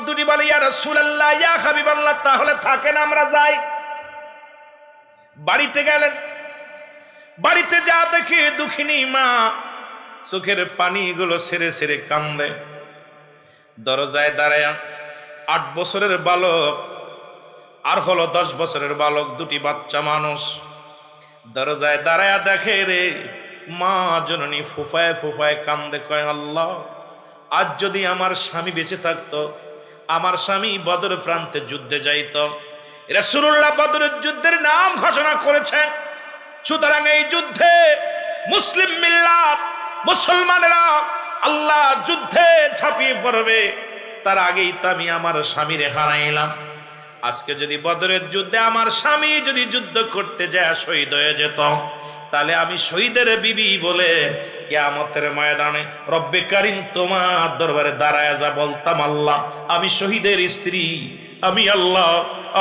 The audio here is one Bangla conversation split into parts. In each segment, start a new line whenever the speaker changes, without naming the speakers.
দুটি বলে ইয়া রাসূলুল্লাহ ইয়া হাবিবাল্লাহ তাহলে থাকেন আমরা যাই। বাড়িতে গেলেন, বাড়িতে যা দেখে দুঃখিনী মা চোখের পানিগুলো সেরে সেরে কান্দে। দরজায় দাঁড়ায় 8 বছরের বালক আর হলো 10 বছরের বালক, দুটি বাচ্চা মানুষ দরজায় দাঁড়ায় দেখে রে মা জননী ফুফায় ফুফায় কান্দে, কয় আল্লাহ আজ যদি আমার স্বামী বেঁচে থাকতো, আমার স্বামী বদর প্রান্তে যুদ্ধে যাইত। রাসূলুল্লাহ বদরের যুদ্ধের নাম ঘোষণা করেছেন। সুতরাং এই যুদ্ধে মুসলিম মিল্লাত মুসলমানেরা আল্লাহ যুদ্ধে ঝাঁপিয়ে পড়বে, তার আগেই তো আমি আমার স্বামীরে হারাইলাম। আজকে যদি বদরের যুদ্ধে আমার স্বামী যদি যুদ্ধ করতে যায় শহীদ হয়ে যেত, তাহলে আমি শহীদের বিবি বলে কিয়ামতের ময়দানে রব্বে কারীম তোমার দরবারে দাঁড়ায় যা বলতাম, আল্লাহ আমি শহীদের স্ত্রী, আমি আল্লাহ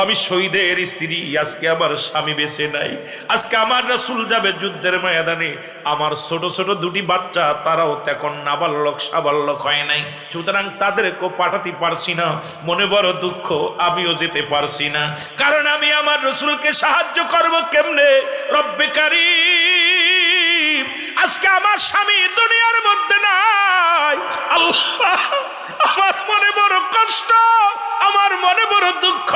আমি শহীদের স্ত্রী, আজকে আমার স্বামী বেঁচে নাই, আজকে আমার রাসূল যাবে যুদ্ধের ময়দানে, আমার ছোট ছোট দুটি বাচ্চা তারাও তখন নাবালক সাবালক হয় নাই, সুতরাং তাদেরকেও পাঠাতে পারছি না, মনে বড় দুঃখ, আমিও যেতে পারছি না, কারণ আমি আমার রাসূলকে সাহায্য করব কেমনে? রব্বে কারীম আজকে আমার স্বামী দুনিয়ার মধ্যে নাই, আল্লাহ আমার মনে বড় কষ্ট, আমার মনে বড় দুঃখ,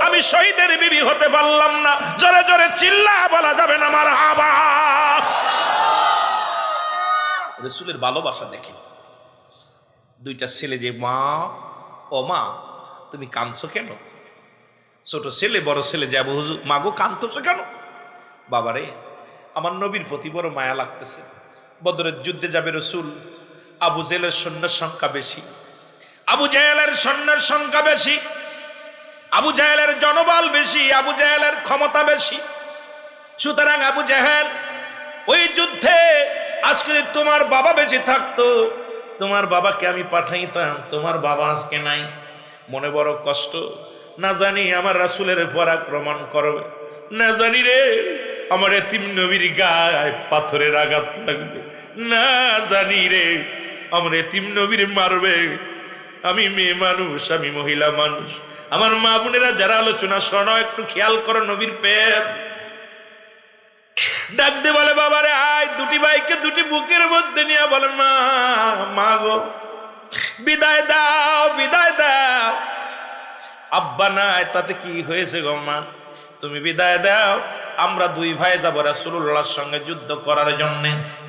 আমি শহীদের বিবি হতে পারলাম না। জোরে জোরে চিল্লা বলা যাবে না মারহাবা। রাসূলের ভালোবাসা দেখি। দুইটা ছেলে যে মা, ও মা তুমি কাঁদছো কেন? ছোট ছেলে বড় ছেলে যাবো, হুজুর মাগো কাঁদতেছো কেন? বাবারে আমার নবীর প্রতি বড় মায়া লাগতেছে। বদরের যুদ্ধে যাবে রাসূল, আবু জেহেলের সৈন্যের সংখ্যা বেশি, আবু জেহেলের সৈন্যের সংখ্যা বেশি, আবু জেহেলের জনবল বেশি, আবু জেহেলের ক্ষমতা বেশি। সুতরাং আবু জেহেল ওই যুদ্ধে আজকে তোমার বাবা বেঁচে থাকতো, তোমার বাবাকে আমি পাঠাইতাম, তোমার বাবা আজকে নাই, মনে বড় কষ্ট, না জানি আমার রাসূলের উপর আক্রমণ করবে, না জানি রে আমার এতিম নবীর গায়ে পাথরের আঘাত লাগবে, না জানি রে আমার এতিম নবীর মারবে। আমি মেয়ে মানুষ, আমি মহিলা মানুষ, আমার মা বোনেরা যারা আলোচনা শোনো একটু খেয়াল করো, নবীর প্রেম ডাক দে বলে বাবারে আয়, দুটি ভাইকে দুটি বুকের মধ্যে নিয়ে বলে মা, মা গো বিদায় দাও, বিদায় দাও। আব্বা নাই তাতে কি হয়েছে গো মা, তুমি বিদায় দাও, আমরা দুই ভাই যাবো রাসূলুল্লাহর সঙ্গে যুদ্ধ করার জন্য,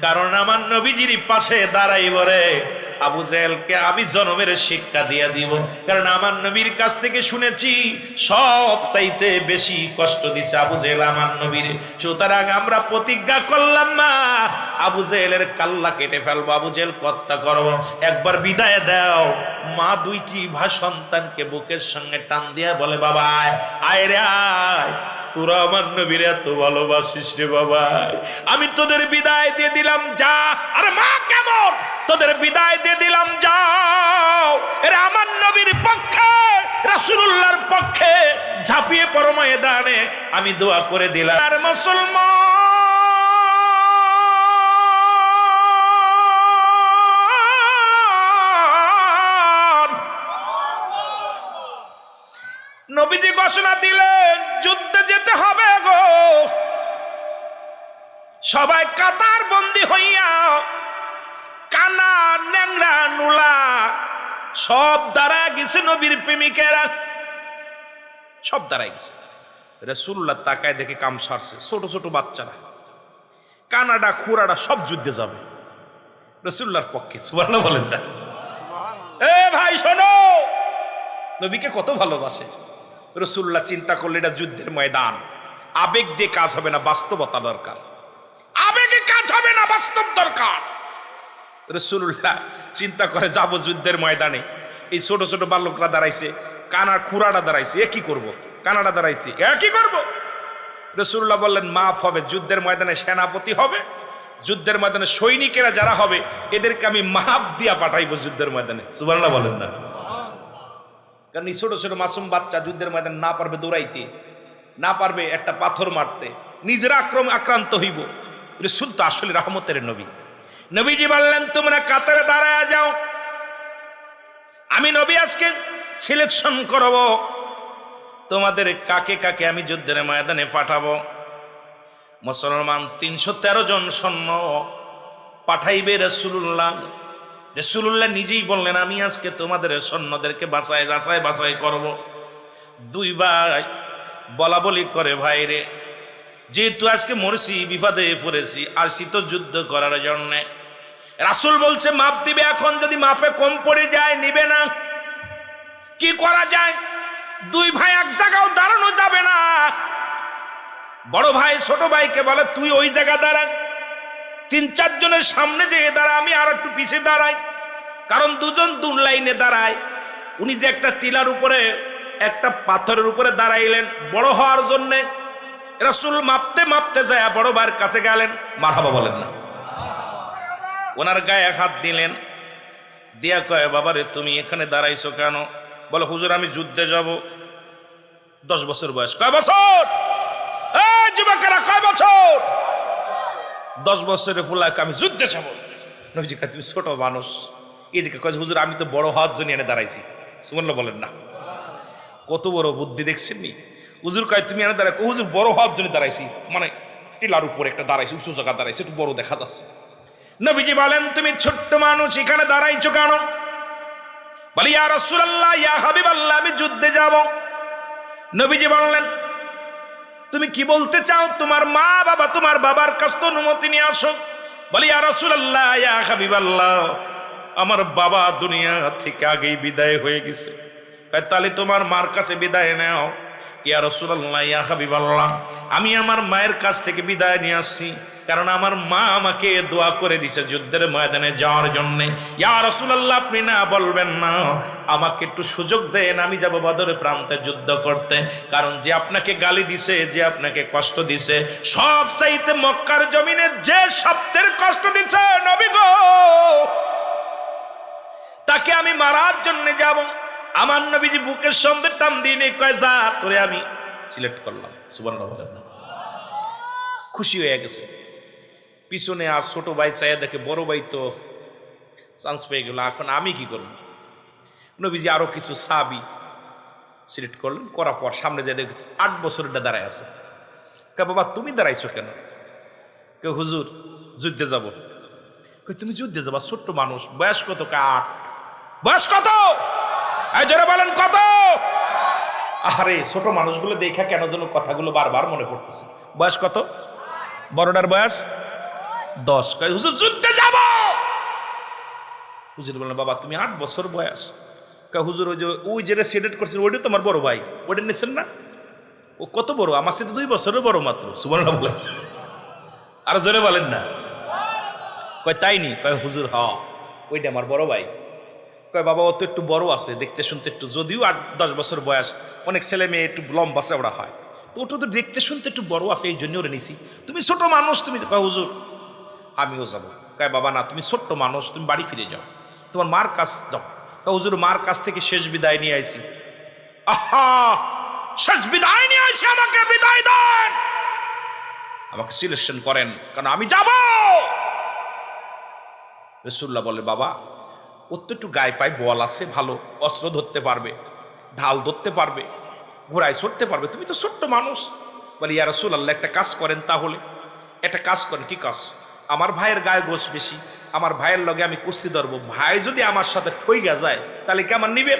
কারণ আমার নবীজির পাশে দাঁড়াইব রে আবু জেহেলকে আমি জনমের শিক্ষা দিয়ে দিব, কারণ আমার নবীর কাছ থেকে শুনেছি সব চাইতে বেশি কষ্ট দিছে আবু জেহেল আমার নবীর। সুতরাং আমরা প্রতিজ্ঞা করলাম না আবু জেহেলের কাল্লা কেটে ফেলবো, আবু জেহেল হত্যা করবো, একবার বিদায় দাও। মা দুইটি ভাই সন্তানকে বুকের সঙ্গে টান দিয়া বলে বাবা আয়, আয় রে আয়, তোরা আমার নবীর এত ভালোবাসিস রে বাবা, আমি তোদের বিদায় দিয়ে দিলাম যা। আরে মা কেমন, তোদের বিদায় দিয়ে দিলাম যাও, এরা আমার নবীর পক্ষে রাসূলুল্লাহর পক্ষে ঝাঁপিয়ে পড়ো ময়দানে, আমি দোয়া করে দিলাম। আর মুসলমান নবীজি ঘোষণা দিলেন যুদ্ধে যেতে হবে গো, সবাই কাতার বন্দী হইয়া, কানা ন্যাংরা নুলা সব দাঁড়ায় গেছে, নবীর প্রেমিকেরা সব দাঁড়ায় গেছে। রাসূলুল্লাহ তাকায় দেখে কাম সারছে, ছোট ছোট বাচ্চারা কানাডা খুরাডা সব যুদ্ধে যাবে রাসূলুল্লাহর পক্ষে, সুবহানাল্লাহ বলেন না? এ ভাই শোনো, নবীকে কত ভালোবাসে রাসূলুল্লাহ। চিন্তা করলে এটা যুদ্ধের ময়দান, আবেগ দিয়ে কাজ হবে না, বাস্তবতা দরকার, আবেগে কাজ হবে না, বাস্তব দরকার। রাসূলুল্লাহ চিন্তা করে যাব যুদ্ধের ময়দানে, এই ছোট ছোট বালকরা দাঁড়াইছে, কানা খুরাডা দাঁড়াইছে, এ কি করবো, কানাডা দাঁড়াইছে, এ কি করবো? রাসূলুল্লাহ বললেন মাফ হবে, যুদ্ধের ময়দানে সেনাপতি হবে, যুদ্ধের ময়দানে সৈনিকেরা যারা হবে এদেরকে আমি মাফ দিয়া পাঠাইবো যুদ্ধের ময়দানে, সুবহানাল্লাহ বলেন না? কারণ ছোট ছোট মাসুম বাচ্চা যুদ্ধের ময়দানে না পারবে দৌড়াইতে, না পারবে একটা পাথর মারতে, নিজেরা আক্রান্ত হইব। রাসূল তো আসলে রহমতের নবী। নবীজি বললেন তোমরা কাতারে দাঁড়ায় যাও, আমি নবী আজকে সিলেকশন করব তোমাদের কাকে কাকে আমি যুদ্ধের ময়দানে পাঠাবো। মুসলমান 313 জন সৈন্য পাঠাইবে রাসূলুল্লাহ। রাসূলুল্লাহ নিজেই বললেন আমি আজকে তোমাদের সৈন্যদেরকে বাছাই করব। দুই ভাই বলা বলি করে, ভাই রে যেহেতু আজকে মরছি, বিপদে পড়েছি, আসি তো যুদ্ধ করার জন্যে। রাসূল বলছে মাপ দিবে, এখন যদি মাপে কম পড়ে যায় নিবে না, কি করা যায়? দুই ভাই এক জায়গাও দাঁড়ানো যাবে না। বড় ভাই ছোট ভাইকে বলে তুই ওই জায়গা দাঁড়া, 3-4 জনের সামনে যেয়ে দাঁড়া, আমি আর একটু পিছিয়ে দাঁড়াই। কারণ দুজন দু লাইনে দাঁড়ায়। উনি যে একটা টিলার উপরে, একটা পাথরের উপরে দাঁড়াইলেন বড় হওয়ার জন্যে। রাসূল মাপতে মাপতে যায় বড় ভাইয়ের কাছে গেলেন, মারহাবা বলেন না, ওনার গায়ে হাত দিলেন, দিয়া কয় বাবারে তুমি এখানে দাঁড়াইছো কেন? বলে হুজুর আমি যুদ্ধে যাব। 10 বছর বয়স। কয় বছর? এই যুবকেরা কয় বছর? 10 বছরের ফুলাকে আমি যুদ্ধে যাব। নবীজি কয় তুমি ছোট মানুষ। এদিকে কয় হুজুর আমি তো বড় হওয়ার জন্য এনে দাঁড়াইছি। সুবহানাল্লাহ বলেন না। কত বড় বুদ্ধি দেখছেন নি? হুজুর কয় তুমি এনে দাঁড়াই, হুজুর বড় হওয়ার জন্য দাঁড়াইছি, মানে টিলার উপরে একটা দাঁড়াইছি, উঁচু জায়গা দাঁড়াইছি, একটু বড় দেখা যাচ্ছে। নবীজি বলেন তুমি ছোট্ট মানুষ এখানে দাঁড়াইছো কেন? বলি ইয়া রাসূলুল্লাহ ইয়া হাবিবাল্লাহ আমি যুদ্ধে যাব। নবীজি বললেন তুমি কি বলতে চাও? তোমার মা বাবা, তোমার বাবার কাছ থেকে অনুমতি নিয়ে আসো। বলি ইয়া রাসূলুল্লাহ ইয়া হাবিবাল্লাহ আমার বাবা দুনিয়া থেকে আগেই বিদায় হয়ে গেছে। তাহলে তোমার মার কাছে বিদায় নাও। ইয়া রাসূলুল্লাহ ইয়া হাবিবাল্লাহ আমি আমার মায়ের কাছ থেকে বিদায় নিয়ে আসছি, কারণ আমার মা আমাকে দোয়া করে দিছে যুদ্ধের ময়দানে যাওয়ার জন্য। ইয়া রাসূলুল্লাহ আপনি না বলবেন না, আমাকে একটু সুযোগ দেন, আমি যাব বদরের প্রান্তে যুদ্ধ করতে। কারণ যে আপনাকে গালি দিছে, যে আপনাকে কষ্ট দিছে, সব চাইতে মক্কার জমিনে যে সবচেয়ে কষ্ট দিছে নবী গো, তাকে আমি মারার জন্য যাব। আমার নবীজি বুকের সঙ্গে টান দিয়ে নিয়ে কয় যা তোরে আমি সিলেক্ট করলাম। সুবহানাল্লাহ বলেন না। খুশি হয়ে গেছে। পিছনে আর ছোট ভাই চাইয়া দেখে বড় ভাই তো চান্স পেয়ে গেল, এখন আমি কি করব? নবীজি আরো কিছু সাহাবী সিলেক্ট করলেন, করার পর সামনে যায় দেখি 8 বছরেরটা দাঁড়ায় আছে। কে বাবা তুমি দাঁড়াইছো কেন? কে হুজুর যুদ্ধে যাব। তুমি যুদ্ধে যাবা? ছোট্ট মানুষ, বয়স কত? 8। বয়স কত? জোরে বলেন কত? আরে ছোট মানুষগুলো দেখা কেন যেন কথাগুলো বারবার মনে পড়তেছে। বয়স কত? বড়টার বয়স 10। কয় হুজুর যুদ্ধে যাব। হুজুর বললেন বাবা তুমি 8 বছর বয়স। কয় হুজুর ওই যেটা সিলেক্ট করছেন ওইটা তোমার বড় ভাই, ওইটা নিচ্ছেন না? ও কত বড়? আমার সাথে 2 বছরের বড় মাত্র। সুবহানাল্লাহ বলেন। আর জোরে বলেন না। কয় তাই নি? কয় হুজুর হ্যাঁ ওইটা আমার বড় ভাই। কয় বাবা ও তো একটু বড় আছে, দেখতে শুনতে একটু, যদিও 8-10 বছর বয়স, অনেক ছেলে মেয়ে একটু লম্বা চওড়া হয়, তো ওটা তো দেখতে শুনতে একটু বড় আছে, এই জন্য ওরে নিছি। তুমি ছোট মানুষ, তুমি। কয় হুজুর আমিও যাব। কয় বাবা না তুমি ছোট্ট মানুষ, তুমি বাড়ি ফিরে যাও, তোমার মার কাছ যাও। কয় হুজুর মার কাছ থেকে শেষ বিদায় নিয়ে আইছি। আহা শেষ বিদায় নিয়ে আইছি, আমাকে বিদায় দেন, আমাকে সিলেকশন করেন, কারণ আমি যাব। রাসূলুল্লাহ বলে বাবা ওর তো একটু গায়ে পায়ে বল আছে, ভালো অস্ত্র ধরতে পারবে, ঢাল ধরতে পারবে, ঘোড়ায় চড়তে পারবে, তুমি তো ছোট্ট মানুষ। বলে ইয়া রাসূলুল্লাহ একটা কাজ করেন তাহলে। একটা কাজ করেন। কি কাজ? আমার ভাইয়ের গায়ে গোশ বেশি, আমার ভাইয়ের লগে আমি কুস্তি ধরবো, ভাই যদি আমার সাথে ঠইগা যায় তাহলে কি আমার নিবেন?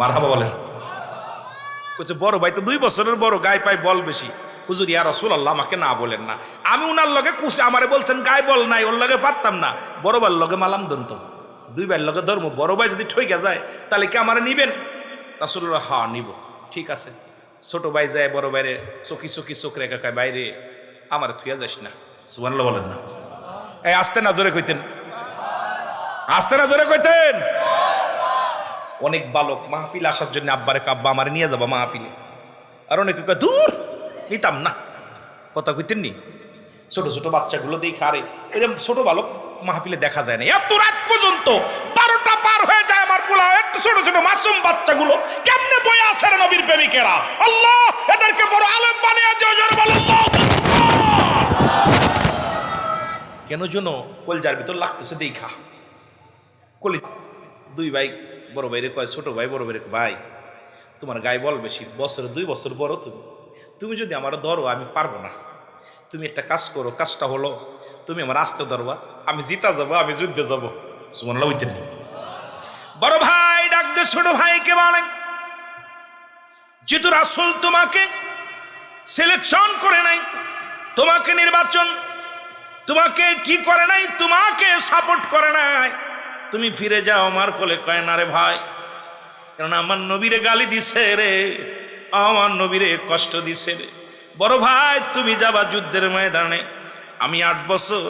মারহাবা বলেন। বলছে বড় ভাই তো 2 বছরের বড়, গায়ে পায়ে বল বেশি। হুজুর ইয়া রাসূলুল্লাহ আমাকে না বলেন না, আমি উনার লগে কুস্তি, আমারে বলছেন গায়ে বল নাই, ওর লগে পারতাম না, বড় ভাইয়ের লগে মালাম দন্ত, 2 ভাইয়ের লগে ধর্ম, বড় ভাই যদি ঠইগা যায় তাহলে কি আমার নিবেন? রাসূলুল্লাহ হ্যাঁ নিব। ঠিক আছে। ছোট ভাই যায় বড় ভাইরে চকি চকি চোখ রেখা কয় বাইরে আমার থুয়া যাস না। সুবহানাল্লাহ বলেন না। এই আস্তে না জোরে কইতেন, আস্তে না জোরে কইতেন। অনেক বালক মাহফিল আসার জন্য আব্বারে আব্বা আমার নিয়ে যাবা মাহফিলে, আর অনেকে কয় দূর নিতাম না, কথা কইতেন নি। ছোট ছোট বাচ্চাগুলো দেখে, আরে এরকম ছোট বালক মাহফিলে দেখা যায় না, এত রাত পর্যন্ত 12টা পার হয়ে যায় আমার পোলা, একটু ছোট ছোট মাসুম বাচ্চাগুলো কেমনে বয়ে আছে রে নবীর প্রেমিকেরা। আল্লাহ এদেরকে বড় আলেম বানিয়ে দিও, জোরে বলেন আল্লাহ। কেন যেন কলজার ভিতর লাগতেছে দেখা। কলি 2 ভাই বড় ভাইরে কয়, ছোট ভাই বড় ভাইরে, ভাই তোমার গায়ে বল বেশি, বছরে 2 বছর বড় তুমি, তুমি যদি আমার ধরো আমি পারবো না, তুমি একটা কাজ করো, কাজটা হলো তুমি আমার আস্তে ধরবা, আমি জিতা যাবো, আমি যুদ্ধে যাবো। সুবহানাল্লাহ বলতেন না? বড় ভাই ডাক দে ছোট ভাইকে বলেন, যেহেতু রাসূল তোমাকে সিলেকশন করে নাই, তোমাকে নির্বাচন, তোমাকে কি করে নাই, তোমাকে সাপোর্ট করে নাই, তুমি ফিরে যাও। আমার কোলে কয় না রে ভাই, কারণ আমার নবীরে গালি দিছে রে, আমার নবীরে কষ্ট দিছে রে। বড় ভাই তুমি যাবা যুদ্ধের ময়দানে, আমি 8 বছর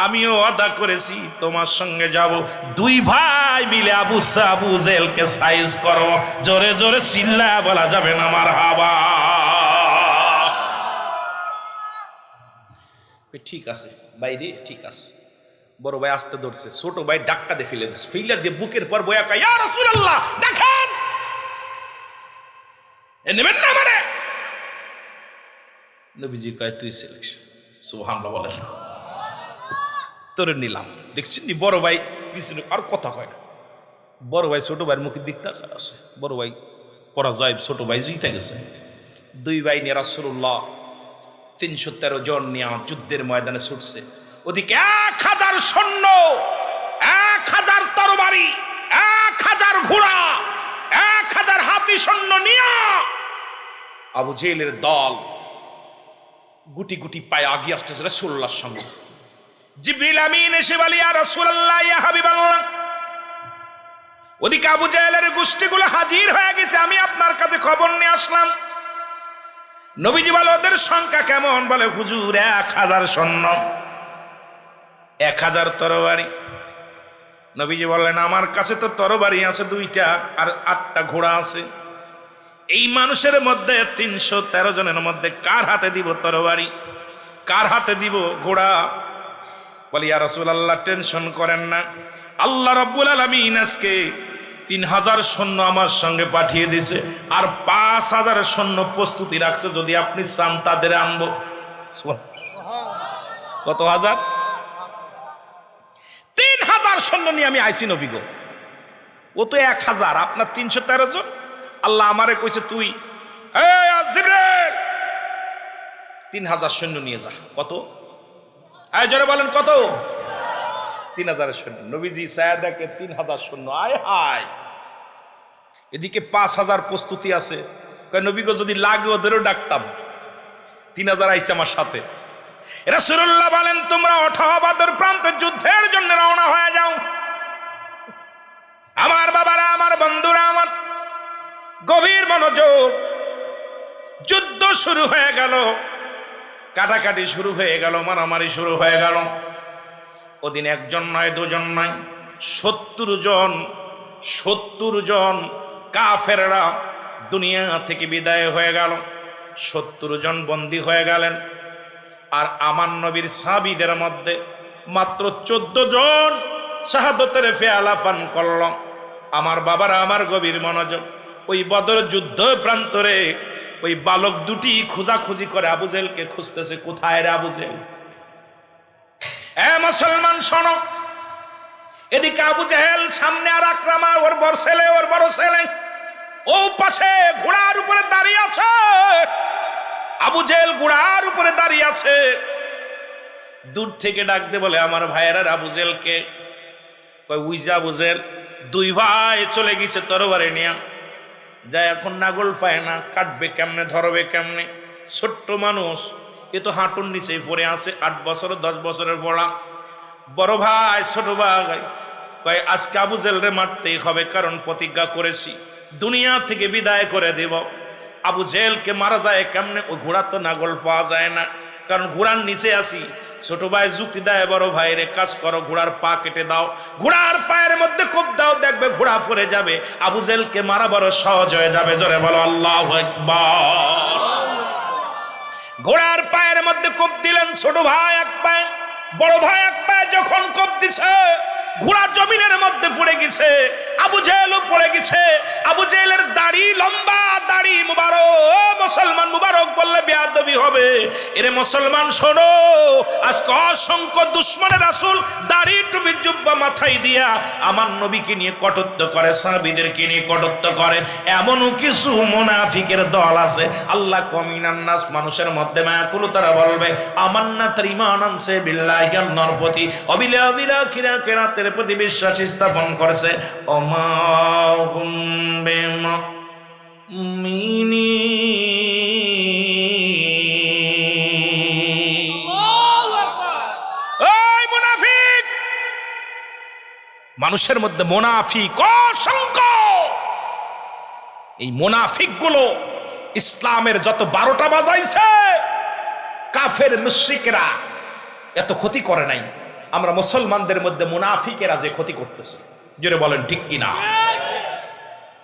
আমিও ওয়াদা করেছি তোমার সঙ্গে যাব। 2 ভাই মিলে আবু জেলকে সাইজ করো, জোরে জোরে চিল্লা বলা যাবে না মারহাবা। ঠিক আছে বাইরে, ঠিক আছে। বড় ভাই আসতে ধরছে, ছোট ভাই ডাক্কা দিয়ে ফেলে দিচ্ছে, ফেলে দিয়ে বুকের পর বয়া কয়, ইয়া রাসূলুল্লাহ দেখেন এ নেবেন না মানে। নবীজি কয় তুই সিলেকশন। সুবহানাল্লাহ বলেন, তোরে নিলাম। দেখছেন নি বড় ভাই পিছনে আর কথা কয় না। বড় ভাই ছোট ভাইয়ের মুখের দিক তাকা আছে, বড় ভাই পরাজয়, ছোট ভাই জিতে গেছে। 2 ভাই নিয়ে রাসূলুল্লাহ 313 জন নিয়ে যুদ্ধের ময়দানে ছুটছে। ওদিকে 1000 সৈন্য, 1000 তরবারি, 1000 ঘোড়া, 1000 হাতি সৈন্য নিয়ে আবু জেহেলের দল গুটি গুটি পায়ে আগিয়ে আসতেছে রাসূলুল্লাহর সঙ্গে। জিবরিল আমিন এসে বলে, ইয়া রাসূলুল্লাহ, ইয়া হাবিবাল্লাহ, ওদিকে আবু জেহেলের গোষ্ঠীগুলো হাজির হয়ে গেছে, আমি আপনার কাছে খবর নিয়ে আসলাম। নবীজি বলে, ওদের সংখ্যা কেমন? বলে, হুজুর 1000 সৈন্য, 1000 তরবারি। নবীজি বললেন, আমার কাছে তো তরবারি আছে 2টা আর 8টা ঘোড়া আছে। এই মানুষের মধ্যে 313 জনের মধ্যে কার হাতে দিব তরবারি, কার হাতে দিব ঘোড়া? বলি, ইয়া রাসূলুল্লাহ টেনশন করেন না, আল্লাহ রাব্বুল আলামিন আজকে 3000 সৈন্য আমার সঙ্গে পাঠিয়ে দিছে, আর 5000 সৈন্য প্রস্তুতি রাখছে, যদি আপনি চান তাদের আনবো। কত হাজার? 3000 সৈন্য নিয়ে আমি আইছি নবী গো। ও তো 1000, আপনার 313 জন। আল্লাহ আমারে কইছে, তুই জিবরিল 3000 সৈন্য নিয়ে যা। কত? জোরে বলেন কত? 3000 সৈন্য। নবীজি সায়াদাকে 3000 সৈন্য, আয় হায়। এদিকে 5000 প্রস্তুতি আছে। নবী গো যদি লাগে ওদেরও ডাকতাম, 3000 আইছে আমার সাথে। রাসূলুল্লাহ বলেন, তোমরা ওঠো, বদর প্রান্তে যুদ্ধের জন্য রওনা হয়ে যাও। আমার বাবারা, আমার বন্ধুরা, আমার গভীর মনোযোগ। যুদ্ধ শুরু হয়ে গেল, কাটাকাটি শুরু হয়ে গেল, মারামারি শুরু হয়ে গেল। ওদিন 1 জন নয়, 2 জন নয়, 70 জন কাফেররা দুনিয়া থেকে বিদায় হয়ে গেল। 70 জন বন্দী হয়ে গেলেন। আর আমার নবীর সাহাবীদের মধ্যে মাত্র 14 জন শাহাদাতের ফেয়ালা পান করল। আমার বাবারা, আমার গভীর মনোযোগ। ওই বদর যুদ্ধ প্রান্তরে ওই বালক দুটি খোঁজাখুঁজি করে আবু জেহেলকে খুঁজতেছে, কোথায় রে আবু জেহেল? মুসলমান শোনো, এদিকে আবু জেহেল সামনে, আর আকরামা ওর বড় ছেলে ও পাশে ঘোড়ার উপরে দাঁড়িয়ে আছে। আবু জেহেল ঘোড়ার উপরে দাঁড়িয়ে আছে। দূর থেকে ডাকতে বলে, আমার ভাইয়েরা আবু জেহেলকে। কই উইজা আবু জেহেল 2 ভাই চলে গেছে তরবারি নিয়ে, যা এখন নাগল পায় না, কাটবে কেমনে, ধরবে কেমনে? ছোট্ট মানুষ, এ তো হাঁটুর নিচেই পড়ে আছে, 8 বছর 10 বছরের পড়া। বড় ভাই ছোট ভাই কয়, আজকে আবু জেহেলরে মারতেই হবে, কারণ প্রতিজ্ঞা করেছি দুনিয়া থেকে বিদায় করে দেব। আবু জেহেলকে মারা যায় কেমনে? ওই ঘোড়া তো নাগল পাওয়া যায় না, কারণ ঘোড়ার নিচে আসি। ছোট ভাই যুক্তি দেয়, বড় ভাই রে কাজ করো, ঘোড়ার পা কেটে দাও, ঘোড়ার পায়ের মধ্যে কোপ দাও, দেখবে ঘোড়া পড়ে যাবে, আবু জেহেলকে মারা বড় সহজ হয়ে যাবে। জোরে বলো আল্লাহু আকবার। ঘোড়ার পায়ের মধ্যে কোপ দিলেন। ছোট ভাই 1 পায়ে, বড় ভাই 1 পায়ে যখন কোপ দিছে, ঘোড়া জমিনের মধ্যে পড়ে গেছে, আবু জেহেলও পড়ে গেছে। আবু জেহেলের দাড়ি লম্বা, দাড়ি মুবারক, ও মুসলমান মুবারক বললে বেয়াদবি হবে। এরে মুসলমান শোনো, আজকে অসংখ্য দুশ্মনের রাসূল দাড়ি টুপি জুব্বা মাথায় দিয়া আমার নবীকে নিয়ে কটূক্তি করে, সাহাবীদেরকে নিয়ে কটূক্তি করে। এমনও কিছু মুনাফিকের দল আছে, আল্লাহ কমিনান নাস, মানুষের মধ্যে মায়াকুল, তারা বলবে আমান্না তার ঈমান আনছে বিল্লাহি, আল্লাহর প্রতি, কিরাতের প্রতি বিশ্বাস স্থাপন করেছে। ওমা হুম বিমুমিনিন। ওই মুনাফিক, মানুষের মধ্যে মুনাফিক অসংখ্য। এই মুনাফিক গুলো ইসলামের যত 12টা বাজাইছে, কাফের মুশরিকরা এত ক্ষতি করে নাই। আমরা মুসলমানদের মধ্যে মুনাফিকেরা যে ক্ষতি করতেছে, জোরে বলেন ঠিক কিনা?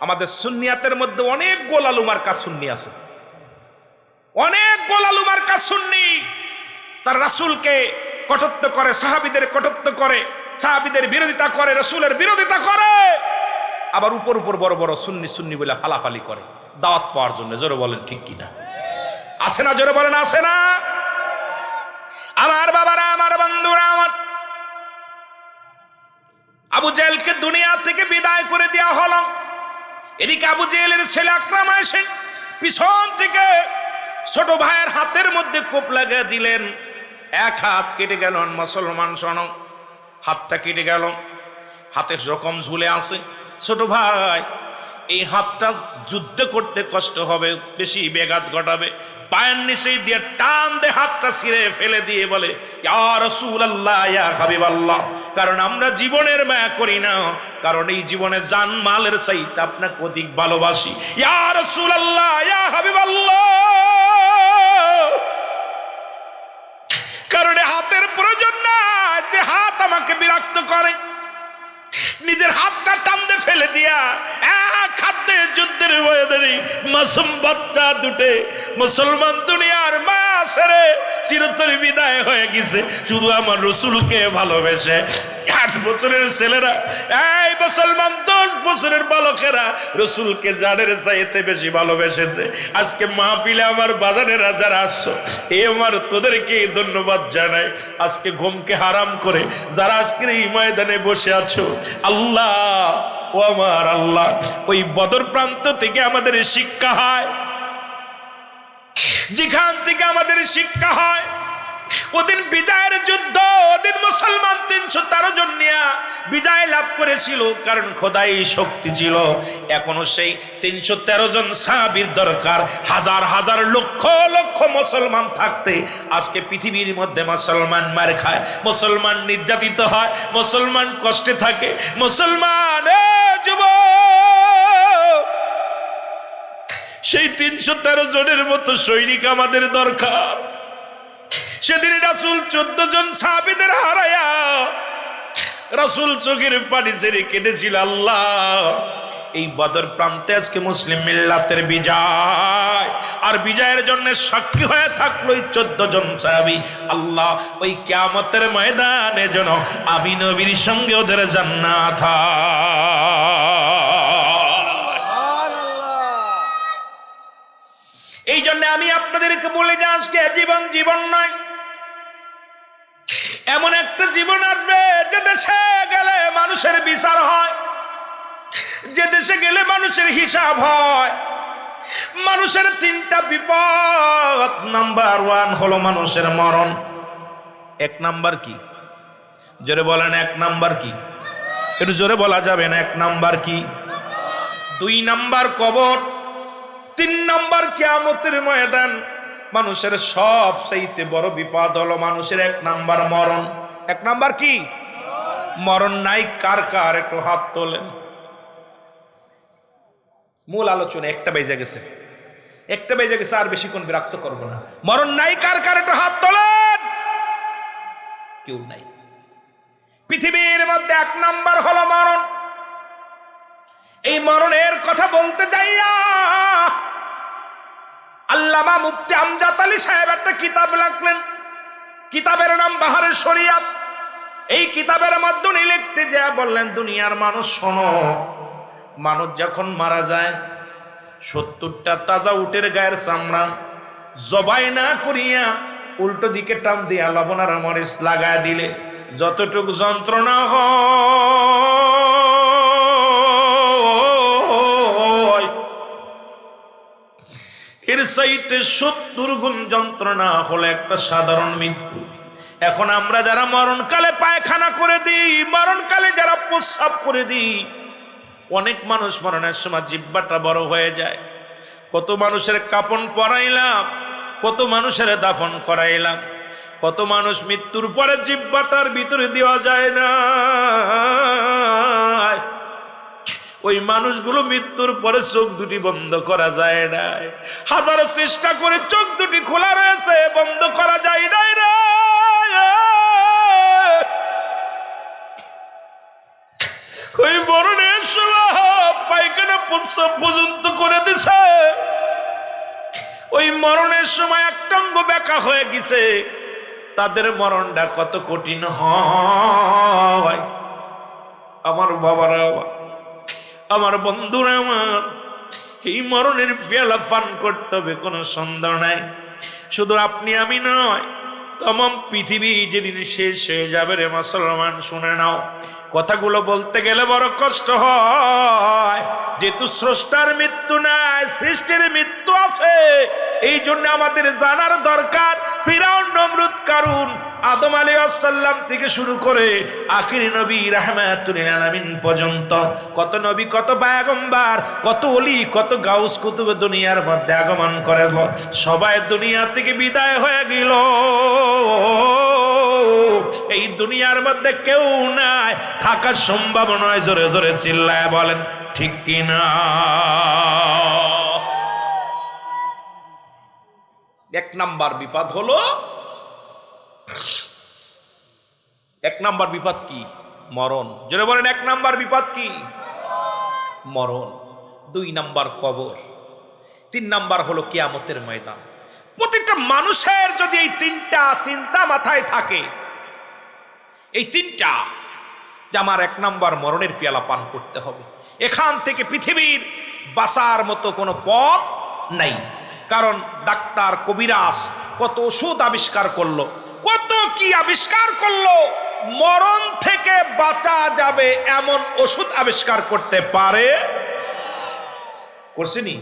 আমাদের সুন্নিয়াতের মধ্যে অনেক গোলালু মার্কা সুন্নি আছে, অনেক গোলালু মার্কা সুন্নি। তার রাসূলকে কটূক্তি করে, সাহাবীদের কটূক্তি করে, সাহাবীদের বিরোধিতা করে, রাসূলের বিরোধিতা করে, আবার উপর উপর বড় বড় সুন্নি সুন্নি বলে ফালাফালি করে দাওয়াত পাওয়ার জন্য। জোরে বলেন ঠিক কিনা? আছে না? জোরে বলেন আছে না? আমার বাবারা, আমার বন্ধুরা, আমার আবু জেহেলকে দুনিয়া থেকে বিদায় করে দেওয়া হলো। এদিকে আবু জেহেলের ছেলে আকরামা এসে পিছন থেকে ছোট ভাইয়ের হাতের মধ্যে কোপ লাগিয়ে দিলেন। এক হাত কেটে গেল। মুসলমান শোনো, হাতটা কেটে গেল, হাতের রকম ঝুলে আছে। ছোট ভাই, এই হাতটা যুদ্ধ করতে কষ্ট হবে, বেশি ব্যাঘাত ঘটাবে। পায়ের নিচে দিয়ে টান দে হাতটা ছিঁড়ে ফেলে দিয়ে বলে ইয়া রাসূলুল্লাহ, ইয়া হাবিবাল্লাহ। কারণ আমরা জীবনের মায়া করি না, কারণ এই জীবনে জান মালের চাইতে আপনাকে অধিক ভালোবাসি। ইয়া রাসূলুল্লাহ, ইয়া হাবিবাল্লাহ। কারণ হাতের প্রয়োজন না, যে হাত আমাকে বিরক্ত করে। নিজের হাতটা টানতে ফেলে দিয়া এক হাতে যুদ্ধের ময়দানে মাসুম বাচ্চা দুটে মুসলমান দুনিয়ার মা ছেড়ে চিরতরে বিদায় হয়ে গেছে, শুধু আমার রসুলকে ভালোবেসে। 8 বছরের ছেলেরা, এই মুসলমান 10 বছরের বালকেরা রসুলকে জানের চাইতে বেশি ভালোবেসেছে। আজকে মাহফিলে আমার বাজারেরা যারা আসছো, এ আমার তোদেরকে ধন্যবাদ জানাই। আজকে ঘুমকে হারাম করে যারা আজকের এই ময়দানে বসে আছো, আল্লাহ ও আমার আল্লাহ, ওই বদর প্রান্ত থেকে আমাদের শিক্ষা হয়, যেখান থেকে আমাদের শিক্ষা হয়। ওদিন বিজয়ের যুদ্ধ, ওদিন মুসলমান 313 জন নিয়ে বিজয় লাভ করেছিল, কারণ খোদাই শক্তি ছিল। এখনো সেই 313 জন সাহাবীর দরকার। হাজার হাজার লক্ষ লক্ষ মুসলমান থাকতে আজকে পৃথিবীর মধ্যে মুসলমান মার খায়, মুসলমান নির্যাতিত হয়, মুসলমান কষ্টে থাকে। মুসলমান যুবক, সেই 313 জনের মতো সৈনিক আমাদের দরকার। সেদিন রাসূল 14 জন সাহাবীদের হারায়া রাসূল চোখের পানি ছেড়ে কেঁদেছিল। আল্লাহ, এই বদর প্রান্তে আজকে মুসলিম মিল্লাতের বিজয়, আর বিজয়ের জন্য সাক্ষী হয়ে থাকলো এই 14 জন সাহাবী। আল্লাহ, ওই কিয়ামতের ময়দানে যেন আমি নবীর সঙ্গে ওদের জান্নাত হয়। এই জন্য আমি আপনাদেরকে বলে যে আজকে জীবন জীবন নয়, এমন একটা জীবন আসবে যে দেশে গেলে মানুষের বিচার হয়, যে দেশে গেলে মানুষের হিসাব হয়। মানুষের 3টা বিপদ। নাম্বার 1 হলো মানুষের মরণ। 1 নাম্বার কি? জোরে বলেন, 1 নাম্বার কি? একটু জোরে বলা যাবে না? 1 নাম্বার কি? 2 নাম্বার কবর, 3 নাম্বার কিয়ামতের ময়দান। মানুষের সবচাইতে বড় বিপদ হলো মানুষের 1 নাম্বার মরণ। 1 নাম্বার কি? মরণ নাই কার কার? একটু হাত তোলেন। মূল আলোচনা একটা বেজে গেছে, আর বেশিক্ষণ বিরক্ত করব না। মরণ নাই কার কার? একটু হাত তোলেন। কেউ নাই। পৃথিবীর মধ্যে 1 নাম্বার হলো মরণ। এই মরণের কথা বলতে যাইয়া আল্লামা মুফতি আমজাদ আলী সাহেব একটা কিতাব লিখলেন। কিতাবের নাম বাহারে শরিয়াত। এই কিতাবের মধ্যে লিখতে যা বললেন, দুনিয়ার মানুষ শোনো, মানুষ যখন মারা যায় 70টা তাজা উটের গায়ের চামড়া জবাই না করিয়া উল্টো দিকে টান দিয়া লবণ আর মরিচ লাগায় দিলে যতটুকু যন্ত্রণা হয় এর চাইতে 70 গুণ যন্ত্রণা হলো একটা সাধারণ মৃত্যু। এখন আমরা যারা মরণকালে পায়খানা করে দিই, মরণকালে যারা প্রস্রাব করে দিই, অনেক মানুষ মরণের সময় জিহ্বাটা বড় হয়ে যায়। কত মানুষের কাপন পরাইলাম, কত মানুষের দাফন করাইলাম, কত মানুষ মৃত্যুর পরে জিহ্বাটার ভিতরে দেওয়া যায় না। ওই মানুষগুলো মৃত্যুর পরে চোখ দুটি বন্ধ করা যায় না। হাজারো চেষ্টা করে চোখ দুটি খোলা রয়েছে, বন্ধ করা যায় নাই রে। ওই মরণের সময় পায়খানা প্রস্রাব পর্যন্ত করে দিছে। ওই মরণের সময় একটা অঙ্গ ব্যাকা হয়ে গেছে, তাদের মরণটা কত কঠিন হয়। আমার বাবারা, আমার বন্ধুরা, আমার এই মরণের পেয়ালা পান করতে হবে, কোনো সন্দেহ নাই। শুধু আপনি আমি নয়, তমাম পৃথিবী যেদিন শেষ হয়ে যাবে রে মুসলমান, শুনে নাও। কথাগুলো বলতে গেলে বড় কষ্ট হয়, যেহেতু স্রষ্টার মৃত্যু নাই, সৃষ্টির মৃত্যু আছে। এই জন্য আমাদের জানার দরকার ফিরাউন, নমরুদ, কারুন, আদম আলাইহিস সালাম থেকে শুরু করে আখিরি নবী রাহমাতুল লিল আলামিন পর্যন্ত কত নবী, কত পয়গম্বর, কত ওলি, কত গাউস কুতুব দুনিয়ার মধ্যে আগমন করে, সবাই দুনিয়া থেকে বিদায় হয়ে গেল। এই দুনিয়ার মধ্যে কেউ নাই, থাকা সম্ভব নয়। জোরে জোরে চিল্লায় বলেন ঠিক কিনা? এক নাম্বার বিপদ হলো, এক নাম্বার বিপদ কি? মরণ। জোরে বলেন, এক নাম্বার বিপদ কি? মরণ। 2 নাম্বার কবর। 3 নাম্বার হলো কিয়ামতের ময়দান। প্রত্যেকটা মানুষের যদি এই 3টা চিন্তা মাথায় থাকে, এই 3টা, যে আমার 1 নাম্বার মরণের পেয়ালা পান করতে হবে, এখান থেকে পৃথিবীর বাঁচার মতো কোনো পথ নাই। কারণ ডাক্তার, কবিরাজ কত ওষুধ আবিষ্কার করলো, কত কি আবিষ্কার করলো, মরণ থেকে বাঁচা যাবে এমন ওষুধ আবিষ্কার করতে পারে? করছেনি?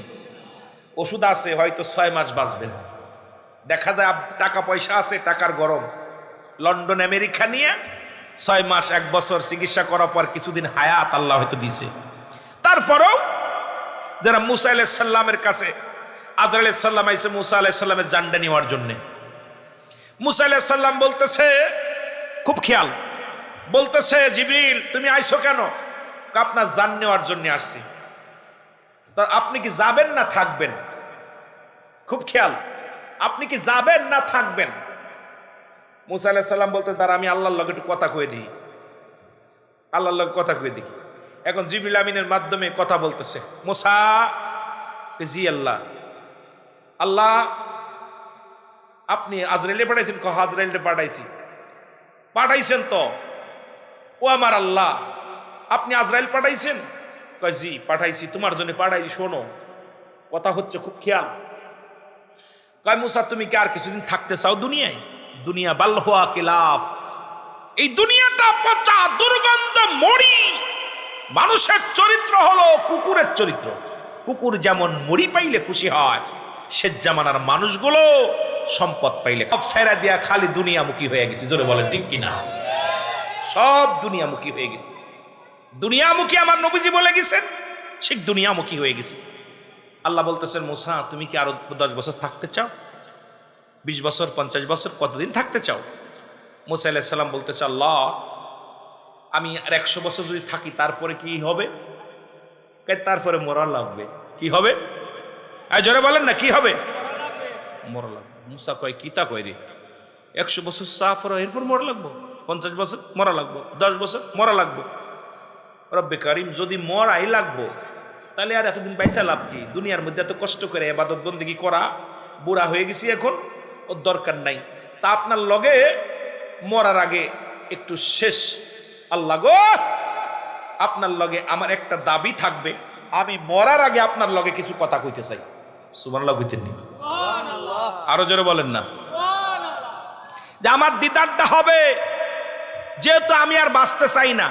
ওষুধ আছে, হয়তো 6 মাস বাঁচবেন। দেখা যায় টাকা পয়সা আছে, টাকার গরম, লন্ডন আমেরিকা নিয়ে 6 মাস 1 বছর চিকিৎসা করার পর কিছুদিন হায়াত আল্লাহ হয়তো দিছে। তারপরেও যারা মুসা আলাইহিস সালামের কাছে, আদর আলাইহিস সালাম আইছে মুসা আলাইহিস সালামের জানটা নেওয়ার জন্য। মুসা আলাইহিস সালাম বলতেছে, খুব খেয়াল, বলতেছে, জিবরিল তুমি আইছো কেন? আপনার জান নেওয়ার জন্য আসছি। তা আপনি কি যাবেন না থাকবেন? খুব খেয়াল, আপনি কি যাবেন না থাকবেন? মুসা আলাইহিস সালাম বলতে, তারা আমি আল্লাহর লগে একটু কথা কয়ে দিই, আল্লাহর লগে কথা কয়ে দিই। এখন জিবরিল আমিনের মাধ্যমে কথা বলতেছে, মুসা, জি আল্লাহ, আল্লাহ আপনি আজরাইলে পাঠাইছেন? আজরাইলে পাঠাইছি। পাঠাইছেন তো? ও আমার আল্লাহ, আপনি আজরাইল পাঠাইছেন? কয় জি পাঠাইছি, তোমার জন্য পাঠাইছি। শোনো, কথা হচ্ছে, খুব খেয়াল। কয় মুসা, তুমি কি আর কিছুদিন থাকতে চাও দুনিয়ায়? দুনিয়া বাল্হুয়া কিলাফ, এই দুনিয়াটা পচা, দুর্গন্ধ, মরি। মানুষের চরিত্র হলো কুকুরের চরিত্র। কুকুর যেমন মরি পাইলে খুশি হয়, সে জামানার মানুষগুলো সম্পদ পাইলে সব ছেড়ে দিয়া খালি দুনিয়ামুখী হয়ে গেছে। জোরে বলেন ঠিক কিনা? সব দুনিয়ামুখী হয়ে গেছে। দুনিয়ামুখী আমার নবীজি বলে গেছেন, ঠিক দুনিয়ামুখী হয়ে গেছে। আল্লাহ বলতেছেন, মুসা তুমি কি আরো 10 বছর থাকতে চাও? 20 বছর, 50 বছর, কতদিন থাকতে চাও? মুসা আলাইহিস সালাম বলতেছে, আল্লাহ আমি আর 100 বছর যদি থাকি তারপরে কি হবে? তারপরে মরা লাগবে। কি হবে? জোরে বলেন না, কি হবে? মরা লাগবে। মুসা কয়, কিতা কয় রে? 100 বছর সাফর, এরপর মরা লাগবো? 50 বছর মরা লাগবো? 10 বছর মরা লাগবো? রব্বে কারিম, যদি মরাই লাগবো তাহলে আর এতদিন বাইসা লাভ কি? দুনিয়ার মধ্যে এত কষ্ট করে ইবাদত বন্দেগী করা, বুড়া হয়ে গেছি এখন, ওর দরকার নাই। তা আপনার লগে মরার আগে একটু শেষ, আল্লাহ গো আপনার লগে আমার একটা দাবি থাকবে, আমি মরার আগে আপনার লগে কিছু কথা কইতে চাই। সুবহানাল্লাহ কইতেন নি? আরো জোরে বলেন না। যে আমার দিদারটা হবে, যেহেতু আমি আর বাঁচতে চাই না,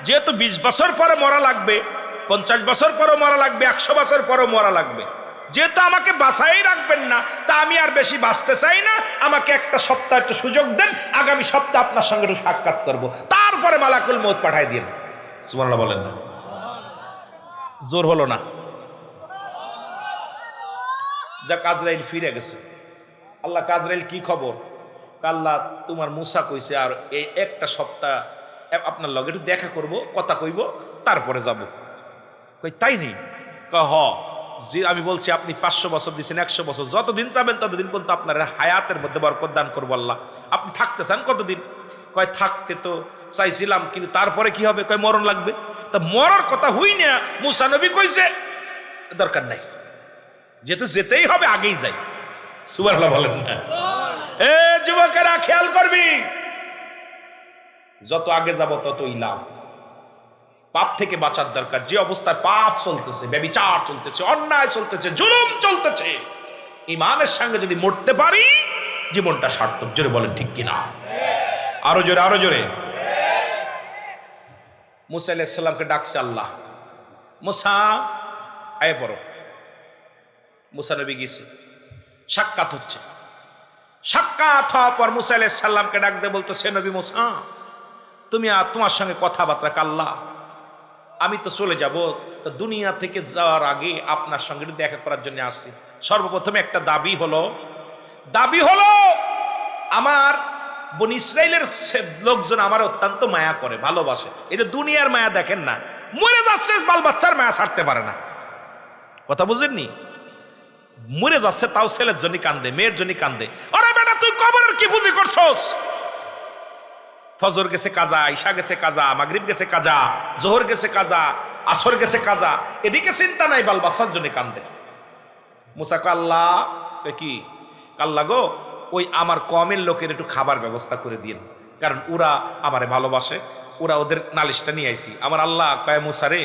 যেহেতু 20 বছর পরে মরা লাগবে, 50 বছর পরে মরা লাগবে, 100 বছর পরে মরা লাগবে, যেহেতু আমাকে বাঁচাই রাখবেন না, তা আমি আর বেশি বাঁচতে চাই না, আমাকে একটা সপ্তাহ একটু সুযোগ দেন, আগামী সপ্তাহ আপনার সঙ্গে একটু সাক্ষাৎ করবো, তারপরে মালাকুল মউত পাঠাই দিন। সুবহানাল্লাহ বলেন না। জোর হলো না। যাক, আজরাইল ফিরে গেছে। আল্লাহ, আজরাইল কি খবর? আল্লাহ, তোমার মুসা কইছে আর এই একটা সপ্তাহ আপনার লগে একটু দেখা করব, কথা কইব, তারপরে যাব। কই তাই নেই? হ, যে আমি বলছি আপনি 500 বছর দিচ্ছেন, 100 বছর, যতদিন চাবেন ততদিন পর্যন্ত আপনার হায়াতের মধ্যে বরকত দান করবো আল্লাহ। আপনি থাকতে চান কতদিন? কয় থাকতে তো চাইছিলাম, কিন্তু তারপরে কি হবে? কয় মরণ লাগবে। তা মরার কথা হই না, মুসা নবী কইছে দরকার নাই, যেহেতু যেতেই হবে আগেই যাই। সুবহানাল্লাহ বলেন না। এ যুবকেরা খেয়াল করবি, যত আগে যাব ততই লাভ। পাপ থেকে বাঁচার দরকার। যে অবস্থায় পাপ চলতেছে, ব্যভিচার চলতেছে, অন্যায় চলতেছে, জুলুম চলতেছে, ঈমানের সঙ্গে যদি মরতে পারি, জীবনটা সার্থক। জোরে বলেন ঠিক কিনা? আরো জোরে, আরো জোরে। মুসা আলাইহিস সালামকে ডাকছে আল্লাহ, মুসা আয় পড়ো। মুসা নবী গেছে, সাক্ষাৎ হচ্ছে। সাক্ষাৎ হওয়ার পর মুসা আলাইহিস সালামকে ডাক দিয়ে বলতেছে, নবী মুসা, তুমি আর তোমার সঙ্গে কথাবার্তা কাল্লা, আমি তো চলে যাব, তো দুনিয়া থেকে যাওয়ার আগে আপনার সঙ্গে দেখা করার জন্য আসছি। সর্বপ্রথমে একটা দাবি হলো আমার বনি ইসরাইলের লোকজন আমার অত্যন্ত মায়া করে, ভালোবাসে। এই যে দুনিয়ার মায়া দেখেন না, মরে যাচ্ছে, বাল বাচ্চার মায়া ছাড়তে পারে না। কথা বুঝেননি? মরে যাচ্ছে, তাও ছেলের জন্য কান্দে, মেয়ের জন্য কান্দে। আরে বেটা, তুই কবরের কি পুঁজি করছস? ফজর গেছে কাজা, ঈশা গেছে কাজা, মাগরিব গেছে কাজা, জোহর গেছে কাজা, আসর গেছে কাজা, এদিকে চিন্তা নাই, বাল বাচ্চার জন্য কান্দে। মুসা কয়, আল্লাহ কি? আল্লাহ গো, ওই আমার কমের লোকের একটু খাবার ব্যবস্থা করে দিন, কারণ ওরা আমারে ভালোবাসে, ওরা ওদের নালিশটা নিয়ে আইছি। আমার আল্লাহ কয়, মুসা রে,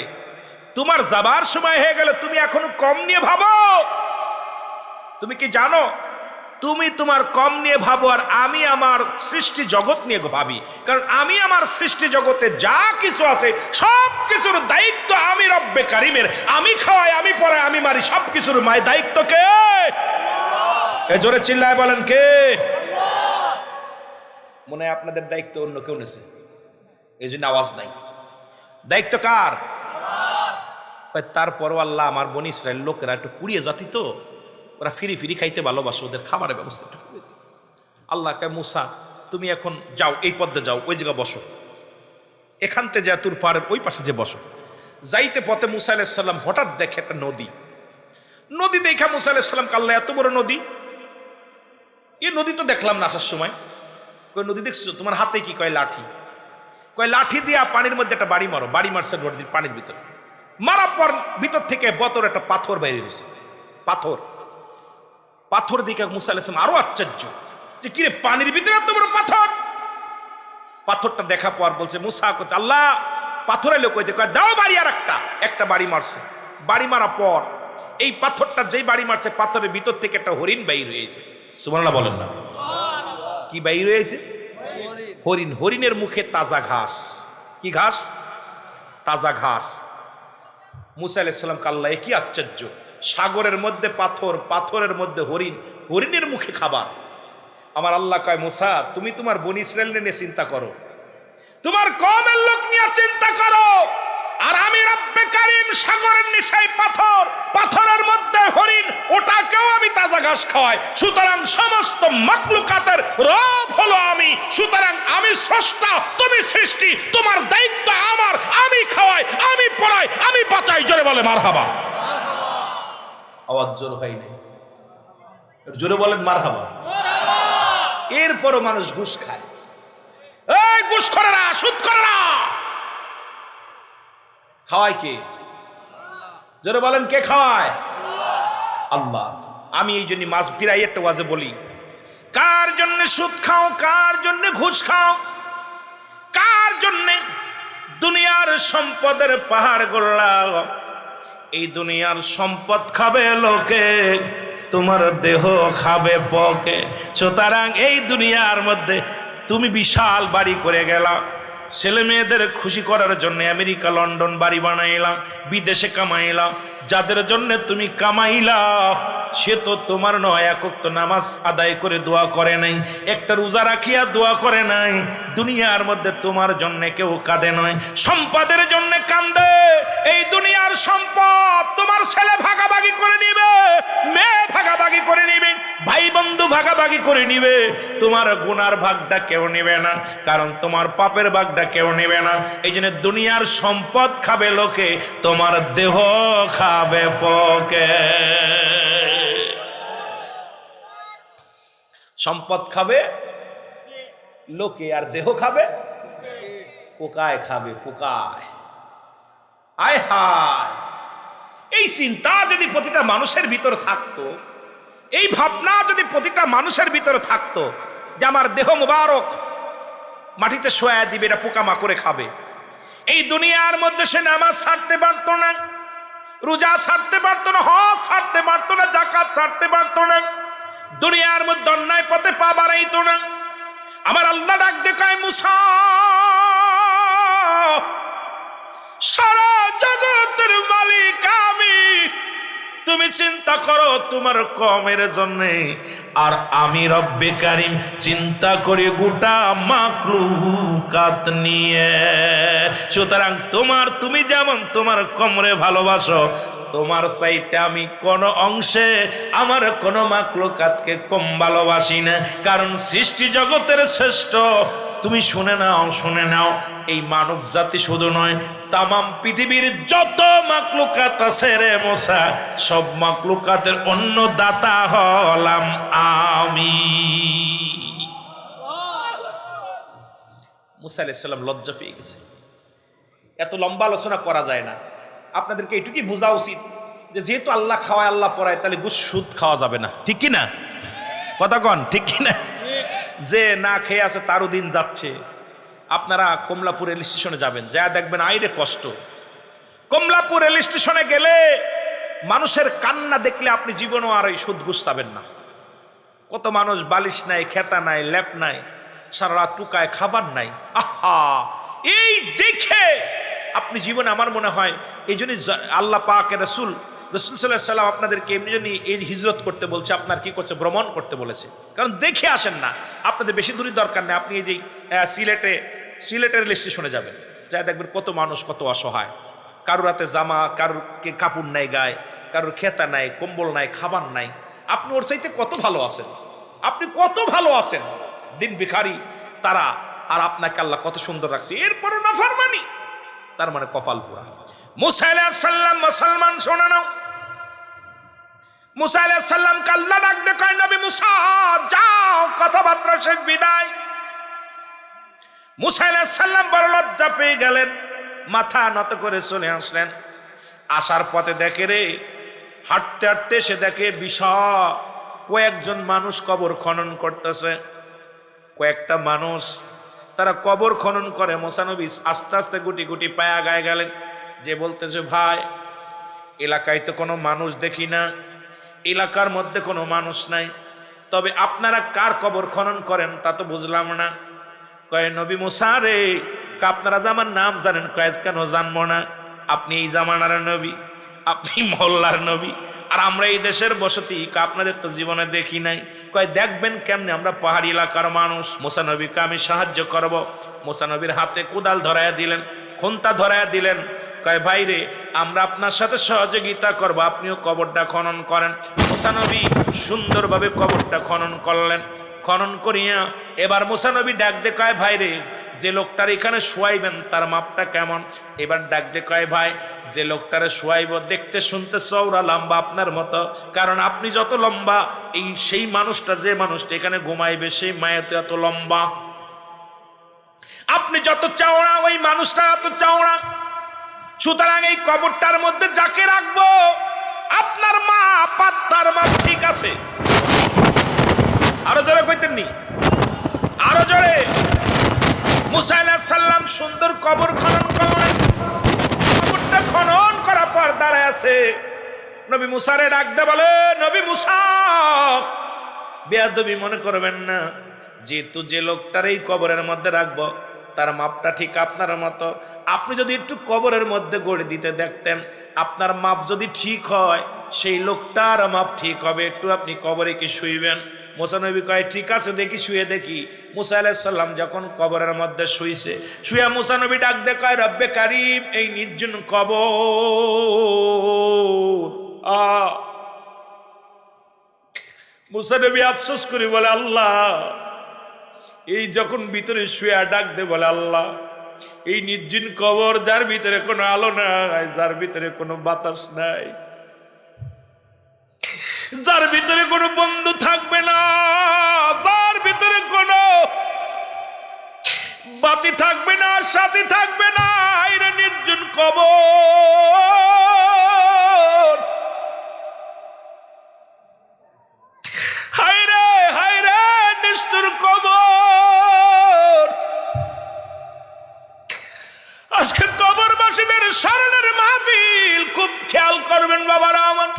তোমার যাবার সময় হয়ে গেল, তুমি এখনো কম নিয়ে ভাবো। তুমি কি জানো, তুমি তোমার কম নিয়ে ভাবো, আর আমি আমার সৃষ্টি জগৎ নিয়ে ভাবি। কারণ আমি আমার সৃষ্টি জগতে যা কিছু আছে সব কিছুর দায়িত্ব আমি রব্বে কারিমের। আমি খাওয়াই, আমি পড়াই, আমি মারি, সব কিছুর মায়ের দায়িত্ব কে? এ জোরে চিল্লায় বলেন কে? মনে হয় আপনাদের দায়িত্ব অন্য কেউ নেছে, এই জন্য আওয়াজ নাই। দায়িত্ব কার? তারপরও আল্লাহ, আমার বনি ইসরাইল লোকেরা একটু কুড়িয়ে জাতি তো, ওরা ফিরি খাইতে ভালোবাসে, ওদের খাবারের ব্যবস্থা একটু করে দিই। আল্লাহ কে, মুসা তুমি এখন যাও, এই পথে যাও, ওই জায়গায় বসো, এখানতে যা তুর পাহাড়ের ওই পাশে যে বসো। যাইতে পথে মুসা আলাইহিস সালাম হঠাৎ দেখে একটা নদী দেখা মুসা আলাইহিস সালাম, আল্লাহ এত বড় নদী, এই নদী তো দেখলাম না আসার সময়। কই নদী দেখছো? তোমার হাতে কি? কয় লাঠি। কয় লাঠি দিয়া পানির মধ্যে একটা বাড়ি মারো। বাড়ি মারছে নদীর পানির ভিতরে, মারার পর ভিতর থেকে বতর একটা পাথর বাইরে হয়েছে। পাথর দিকে মুসা আলাইহিস সালাম আরো আশ্চর্য, যে কিরে পানির ভিতরে এত বড় পাথর। পাথরটা দেখা পর বলছে, মুসা কইতে, আল্লাহ পাথর এলো কইতে? কয় দাও বাড়ি, আর একটা বাড়ি মারছে। বাড়ি মারার পর এই পাথরটা যেই বাড়ি মারছে, পাথরের ভিতর থেকে একটা হরিণ বাইর হয়েছে। সুবহানাল্লাহ বলেন না। কি বাইর হয়েছে? হরিণ। হরিণের মুখে তাজা ঘাস। কি ঘাস? তাজা ঘাস। মুসা আলাইহিস সালাম আল্লাহ, কি আশ্চর্য, সাগরের মধ্যে পাথর, পাথরের মধ্যে হরিণ, হরিণের মুখে খাবার। আমার আল্লাহ কয়, মুসা তুমি তোমার বনি ইসরাইল নিয়ে চিন্তা করো, তোমার কওমের লোক নিয়ে চিন্তা করো, আর আমি রব্বে কারীম সাগরের নিচে পাথর, পাথরের মধ্যে হরিণ, ওটাকেও আমি তাজা ঘাস খাওয়াই। সুতরাং সমস্ত মাখলুকাতের রব হলো আমি। সুতরাং আমি স্রষ্টা, তুমি সৃষ্টি, তোমার দায়িত্ব আমার, আমি খাওয়াই, আমি পড়াই, আমি বাঁচাই। জোরে বলে মারহাবা। আওয়াজ জোর হয় নাই, জোরে বলেন মারহাবা। এরপরও মানুষ ঘুষ খায়। এই ঘুষ করে না, সুদ করে না, খাওয়ায় কে? জোরে বলেন কে খাওয়ায়? আল্লাহ। আমি এই জন্য মাছ ফিরাই একটা ওয়াজে বলি, কার জন্য সুদ খাও, কার জন্য ঘুষ খাও, কার জন্য দুনিয়ার সম্পদের পাহাড় গড়লা, এই দুনিয়ার সম্পদ খাবে লোকে, তোমার দেহ খাবে পকে। সুতরাং এই দুনিয়ার মধ্যে তুমি বিশাল বাড়ি করে গেলা, ছেলে মেয়েদের খুশি করার জন্য আমেরিকা লন্ডন বাড়ি বানাইলা, বিদেশে কামাইলা, যাদের জন্য তুমি কামাইলা সে তো তোমার নয়, এক ওয়াক্ত নামাজ আদায় করে দোয়া করে নাই, একটা রোজা রাখিয়া দোয়া করে নাই। দুনিয়ার মধ্যে তোমার জন্য কেউ কাঁদে নয়, সম্পদের জন্য কান্দে। এই দুনিয়ার সম্পদ তোমার ছেলে ভাগাভাগি করে নিবে, মেয়ে ভাগাভাগি করে নিবে, ভাই বন্ধু ভাগাভাগি করে নিবে, তোমার গুনার ভাগটা কেউ নেবে না, কারণ তোমার পাপের ভাগটা কেউ নেবে না। এই জন্য দুনিয়ার সম্পদ খাবে লোকে, তোমার দেহ খাবে ফকে। সম্পদ খাবে লোকে আর দেহ খাবে পোকায়, খাবে পোকায়। আয় হায়, এই চিন্তা যদি প্রতিটা মানুষের ভিতর থাকতো, এই ভাবনা যদি প্রতিটা মানুষের ভিতরে থাকতো যে আমার দেহ মুবারক মাটিতে শোয়া দিবে, এটা পোকামাকড়ে খাবে, এই দুনিয়ার মধ্যে সে নামাজ ছাড়তে পারতো না, রোজা ছাড়তে পারতো না, হজ ছাড়তে পারতো না, যাকাত ছাড়তে পারতো না, দুনিয়ার মধ্যে অন্যায় পথে পা বাড়াইতো না। আমার আল্লাহ ডাক দেখায়, মুসা সারা জগতের মালিক আমি, তুমি চিন্তা করো তোমার কমের জন্য, আর আমি রব্বে কারিম চিন্তা করি গোটা মাখলুকাত নিয়ে। সুতরাং তুমি যেমন তোমার কমরে ভালোবাসো, তোমার চাইতে আমি কোন অংশে আমার কোন মাখলুকাতকে কম ভালোবাসি না, কারণ সৃষ্টি জগতের শ্রেষ্ঠ। তুমি শুনে নাও, এই মানব জাতি শুধু নয়, তামাম পৃথিবীর যত মাখলুকাত আছে রে মুসা, সব মাখলুকাতের অন্য দাতা হলাম আমি। মুসা আলাইহিস সালাম লজ্জা পেয়ে গেছে। এত লম্বা আলোচনা করা যায় না, আপনাদেরকে এটুকুই বোঝা উচিত যে যেহেতু আল্লাহ খাওয়ায় আল্লাহ পড়ায়, তাহলে সুদ খাওয়া যাবে না, ঠিক কি না? কথা কন, ঠিক কি না? যে না খেয়ে আছে তারও দিন যাচ্ছে। আপনারা কমলাপুর রেল স্টেশনে যাবেন, যা দেখবেন আইরে কষ্ট। কমলাপুর রেল স্টেশনে গেলে মানুষের কান্না দেখলে আপনি জীবনও আর এই সুদ ঘুষ পাবেন না। কত মানুষ বালিশ নাই, খেতা নাই, লেপ নাই, সারা রাত টুকায়, খাবার নাই। আহা, এই দেখে আপনি জীবনে, আমার মনে হয় এই জন্যই আল্লাহ পাক রসুল সাল্লাল্লাহু আলাইহি সাল্লাম আপনাদেরকে এমনি জন্য এই হিজরত করতে বলছে, আপনার কি করছে, ভ্রমণ করতে বলেছে, কারণ দেখে আসেন না। আপনাদের বেশি দূরের দরকার নেই, আপনি এই যে সিলেটের রেল স্টেশনে যাবেন, যা দেখবেন কত মানুষ কত অসহায়, কারোর রাতে জামা, কারোর কাপড় নাই গায়ে, কারোর খেতা নাই, কম্বল নাই, খাবার নাই। আপনি ওর চাইতে কত ভালো আছেন, আপনি কত ভালো আছেন, দিন ভিখারি তারা, আর আপনাকে আল্লাহ কত সুন্দর রাখছে, এরপরও নাফরমানি, তার মানে কপাল পুরা। মুসা আলাইহিস সালাম মুসলমান, শোনা নাও, মুসা আলাইহিস সালাম আল্লাহ ডাক দেখায়, নবী মুসা যাও, কথাবার্তা শেষ, বিদায়। মুসা আলাইহিস সালাম বড় লজ্জা পেয়ে গেলেন, মাথা নত করে চলে আসলেন। আসার পথে দেখে রে, হাঁটতে হাঁটতে সে দেখে বিশাল কয়েকজন মানুষ কবর খনন করতেছে। কয়েকটা মানুষ তারা কবর খনন করে। মুসা নবী আস্তে আস্তে গুটি গুটি পায়া গায়ে গেলেন, যে বলতেছে, ভাই এলাকায় তো কোনো মানুষ দেখি না, এলাকার মধ্যে কোনো মানুষ নাই, তবে আপনারা কার কবর খনন করেন তা তো বুঝলাম না। কয়, নবী মুসা রে, আপনারা তো আমার নাম জানেন। কয়, কেন জানবো না, আপনি এই জামানার নবী, আপনি মহল্লার নবী, আর আমরা এই দেশের বসতি, আপনাদের তো জীবনে দেখি নাই। কয়, দেখবেন কেমনে, আমরা পাহাড়ি এলাকার মানুষ। মুসা নবীকে আমি সাহায্য করব। মুসা নবীর হাতে কোদাল ধরাইয়া দিলেন, খুন্তা ধরাইয়া দিলেন। কয়, ভাই রে, আমরা আপনার সাথে সহযোগিতা করব, আপনিও কবরটা খনন করেন। মুসা নবী সুন্দরভাবে কবরটা খনন করলেন। খনন করিয়া এবার মুসা নবী ডাক দে, কয়, ভাই রে, যে লোকটার এখানে শোয়াইবেন তার মাপটা কেমন? এবার ডাক দে কয়, ভাই, যে লোকটারে শোয়াইব দেখতে শুনতে চওড়া লম্বা আপনার মতো, কারণ আপনি যত লম্বা, এই সেই মানুষটা, যে মানুষটা এখানে ঘুমাইবে সেই মায়া তো এত লম্বা। আপনি যত চওড়া, ওই মানুষটা এত চওড়া। সুতরাং এই কবরটার মধ্যে যাকে রাখবো, আপনার মা পাত্তার মা ঠিক আছে। আরো জোরে কইতেননি, আরো জোরে। মুসা আলাইহিস সালাম সুন্দর কবর খনন করলেন। কবরটা খনন করার পর দাঁড়ায় আছে। নবী মুসারে ডাক দে, বলে নবী মুসা, বেয়াদবি মনে করবেন না, যেহেতু যে লোকটার এই কবরের মধ্যে রাখবো তার মাপটা ঠিক আপনার মতো, আপনি যদি একটু কবরের মধ্যে গড়ে দিতে দেখতেন, আপনার মাপ যদি ঠিক হয় সেই লোকটার মাপ ঠিক হবে, একটু আপনি কবরে কি শুইবেন? মুসা নবী কয় ঠিক আছে, দেখি শুয়ে দেখি। মুসা আলাইহিস সালাম যখন কবরের মধ্যে শুইছে, শুয়া মুসা নবী ডাক দে কয়, রব্বে কারীম, এই নির্জন কবর। মুসা নবী আফসোস করে বলে, আল্লাহ, এই যখন ভিতরে শুয়ে ডাক দে বলে, আল্লাহ, এই নির্জন কবর, যার ভিতরে কোনো আলো নাই, যার ভিতরে কোনো বাতাস নাই, যার ভিতরে কোনো বন্ধু থাকবে না, যার ভিতরে কোনো বাতি থাকবে না, সাথী থাকবে না, এর নির্জন কবর। হায় রে, হায় রে, নিষ্ঠুর কবর। আজকে কবরবাসীদের স্মরণের মাহফিল, খুব খেয়াল করবেন বাবারা আমার।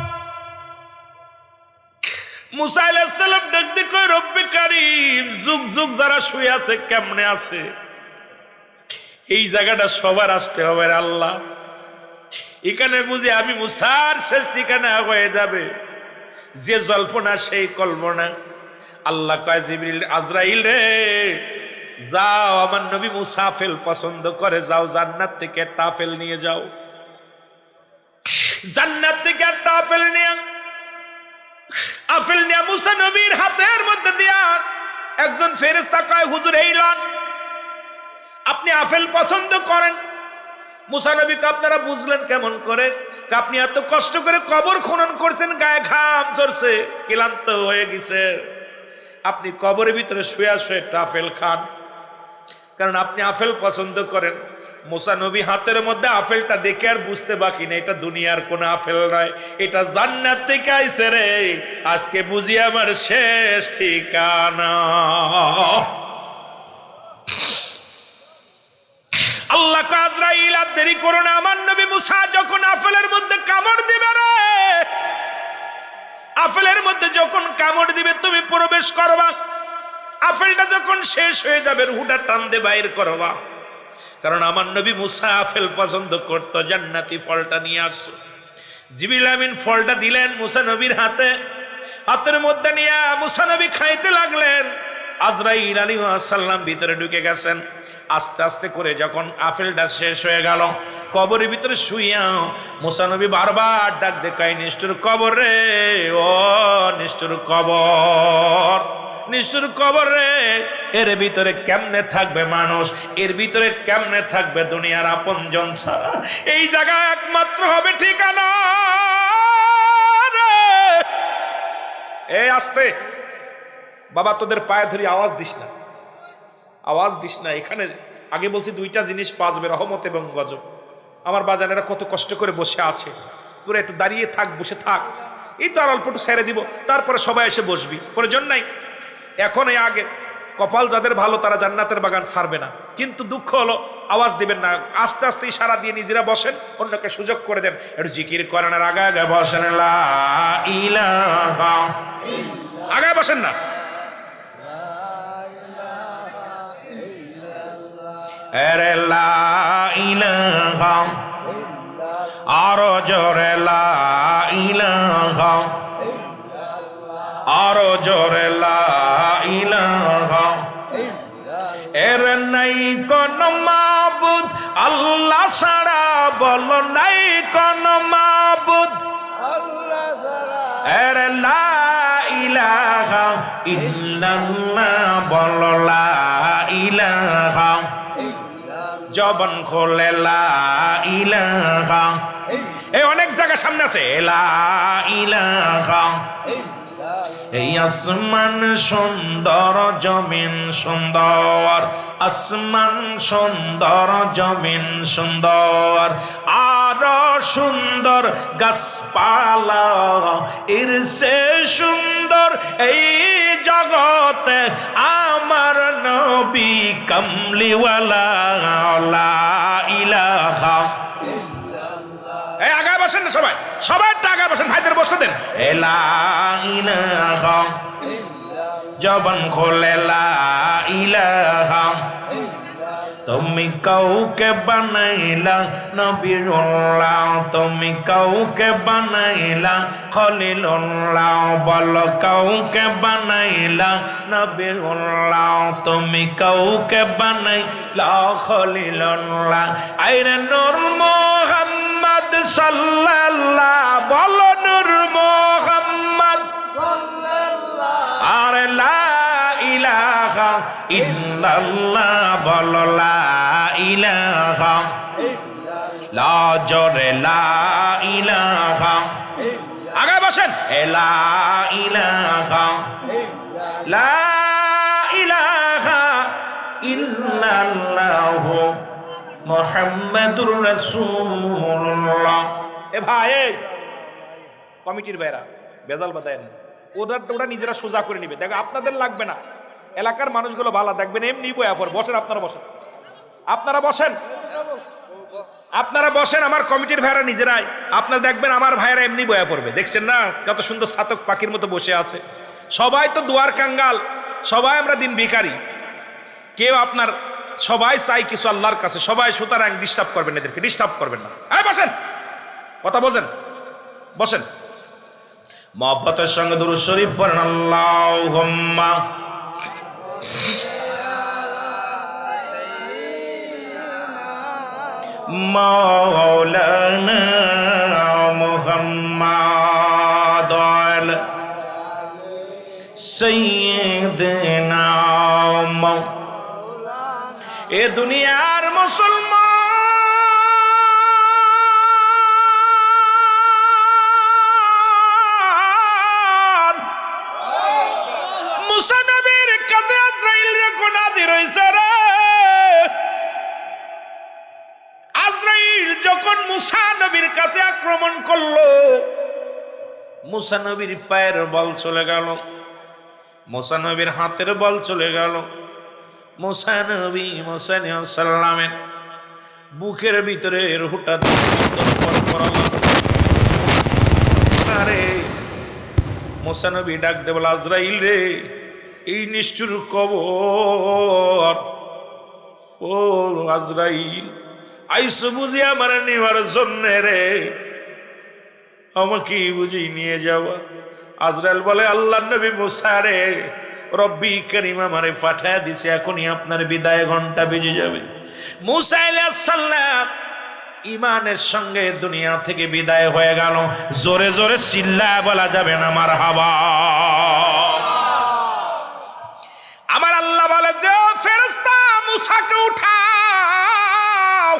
মুসা আলাইহিস সালাম ডাকতে কই, রব্বে কারীম, যুগ যুগ যারা শুয়ে আছে কেমনে আছে? এই জায়গাটা সবার আসতে হবে আল্লাহ। এখানে বুঝি আমি মুসার শেষ ঠিকানা হয়ে যাবে, যে জল্পনা সেই কল্পনা। আল্লাহ কয়, জিবরিল, আজরাইল রে, যাও, আমার নবী মুসা আপেল পছন্দ করে, যাও জান্নাত থেকে একটা আপেল নিয়ে যাও। জান্নাত থেকে একটা আপেল নিয়ে মুসা নবীর হাতের মধ্যে দিয়া একজন ফেরেশতা কয়, হুজুর, এই লন, আপনি আপেল পছন্দ করেন। মুসা নবীকে আপনারা বুঝলেন কেমন করে? আপনি এত কষ্ট করে কবর খনন করছেন, গায়ে ঘাম ঝরছে, ক্লান্ত হয়ে গেছে, আপনি কবরের ভিতরে শুয়ে শুয়ে আপেল খান, কারণ আপনি আপেল পছন্দ করেন। মুসা নবী হাতের মধ্যে আপেলটা দেখে আর বুঝতে বাকি নেই, এটা দুনিয়ার কোন আপেল নয়, এটা জান্নাত থেকে আইছে রে, আজকে বুঝি আমার শেষ ঠিকানা। আল্লাহ কয়, আজরাইল, আর দেরি করো না, আমার নবী মুসা যখন আপেলের মধ্যে কামড় দিবে রে, আপেলের মধ্যে যখন কামড় দিবে তুমি প্রবেশ করবা, আপেলটা যখন শেষ হয়ে যাবে রুহটা টান দিয়ে বাইর করবা, কারণ আমার নবী মুসা আপেল পছন্দ করতো, জান্নাতি ফলটা নিয়ে আসো। জিবরিল আমিন ফলটা দিলেন মুসা নবীর হাতে, হাতের মধ্যে নিয়ে মুসা নবী খাইতে লাগলেন। আজরাইল আলাইহিস সালাম ভিতরে ঢুকে গেছেন। আস্তে আস্তে করে যখন আপেলটা শেষ হয়ে গেল, কবরের ভিতরে শুইয়া মুসা নবী বারবার ডাক দেখায়, নিষ্ঠুর কবর রে, ও নিষ্ঠুর কবর, নিষ্ঠুর কবর রে, এর ভিতরে কেমনে থাকবে মানুষ, এর ভিতরে কেমনে থাকবে দুনিয়ার আপনজন ছাড়া, এই জায়গা একমাত্র হবে ঠিকানা রে। এই আস্তে বাবা, তোদের পায়ে ধরি, আওয়াজ দিস না, আওয়াজ দিস না। এখানে আগে বলছি দুইটা জিনিস পাওয়া যাবে, রহমত এবং গজব। আমার বাজানেরা কত কষ্ট করে বসে আছে, তোরা একটু দাঁড়িয়ে থাক, বসে থাক, এই তো আর অল্প একটু ছেড়ে দিব, তারপরে সবাই এসে বসবি, প্রয়োজন নাই। এখন এই আগে কপাল যাদের ভালো তারা জান্নাতের বাগান ছাড়বে না, কিন্তু দুঃখ হলো আওয়াজ দিবেন না, আস্তে আস্তে ইশারা দিয়ে নিজেরা বসেন, অন্যকে সুযোগ করে দেন, একটু জিকির করেন আর আগে আগে বসেন, লা ইলাহা, আগে বসেন না, আরে লা ইলাহা, আরো জোরে লা ইলাহা, আরো জোরে লা ইলাহা, এর নাই কোন মাবুদ আল্লাহ ছাড়া, বলো নাই কোন মাবুদ আল্লাহ ছাড়া, এর লা ইলাহা ইল্লাল্লাহ, বলো লা ইলাহা, জবান খোলে লা ইলাহা, এই অনেক জায়গা সামনে আছে, লা ইলাহা। এই আসমান সুন্দর, জমিন সুন্দর, আসমান সুন্দর, জমিন সুন্দর, আরো সুন্দর গাছপালা, এর সে সুন্দর এই জগতে আমার নবী কামলিওয়ালা লা ইলাহা। এই আগায় বসেন না সবাই, সবাই একটু আগায় বসেন, ভাইদের বসতে দেন। লা ইলাহা, জবান খোলে লা ইলাহা। তুমি কাউকে বানাইলা নবীরুল্লাহ, তুমি কাউকে বানাইলা খলিলুল্লাহ, বলো কাউকে বানাইলা নবীরুল্লাহ, তুমি কাউকে বানাইলা খলিলুল্লাহ। আইরে নূর মুহাম্মদ সাল্লাল্লাহ, বলো নূর মুহাম্মদ সাল্লাল্লাহ। আরে লা ইলাহা ইল্লাল্লাহ, বলো লা ইলাহা, লা জোরে লা ইলাহা। আগে বসেন। লা ইলাহা, লা ইলাহা ইল্লাল্লাহ মুহাম্মাদুর রাসূলুল্লাহ। এ ভাই, কমিটির ভাইরা বেজাল বাদায়েন, ওটা নিজেরা সোজা করে নিবে। দেখো আপনাদের লাগবে না, এলাকার মানুষগুলো ভালো দেখবেন, এমনি বয়া পর বসেন। আপনারা বসেন, আপনারা বসেন, আপনারা বসেন। আমার কমিটির ভাইরা নিজেরাই, আপনারা দেখবেন আমার ভাইরা এমনি বয়া পড়বে। দেখছেন না কত সুন্দর ছাতক পাখির মতো বসে আছে। সবাই তো দুয়ার কাঙ্গাল, সবাই আমরা দিন ভিখারি, কেউ আপনার, সবাই চাই কিছু আল্লাহর কাছে। সবাই সুতরাং ডিস্টার্ব করবেন, এদেরকে ডিস্টার্ব করবেন না। হ্যাঁ বসেন, কথা বলেন, বসেন। মহব্বতের সঙ্গে দুরূদ শরীফ পড়েন। আল্লাহুম্মা মাওলানা মুহাম্মাদ সাইয়্যিদিনা এ দুনিয়ার মুসলমান, মুসা নবীর কাছে আজরাইল যখন হাজির হইছে রে, আজরাইল যখন মুসা নবীর কাছে আক্রমণ করলো, মুসা নবীর পায়ের বল চলে গেল, মুসা নবীর হাতের বল চলে গেল, মুসা নবী মুসা সাল্লামের বুকের ভিতরে রুহুটা আরে মুসা নবী ডাক দে বলে, আজরাইল রে, এই নিষ্ঠুর কবর, ও আজরাইল আইসো বুঝি আমার নেওয়ার জন্য রে, আমাকে বুঝি নিয়ে যাওয়া। আজরাইল বলে, আল্লাহ নবী মুসা রে, রব্বি করিম আমারে পাঠায় দিছে, এখনই আপনার বিদায় ঘন্টা বেজে যাবে। মুসা আলাইহিস সালাম ইমানের সঙ্গে দুনিয়া থেকে বিদায় হয়ে গেল। জোরে জোরে চিল্লায় বলা যাবে না মারহাবা। আমার আল্লাহ বলে যে, ফেরেশতা মুসাকে উঠাও,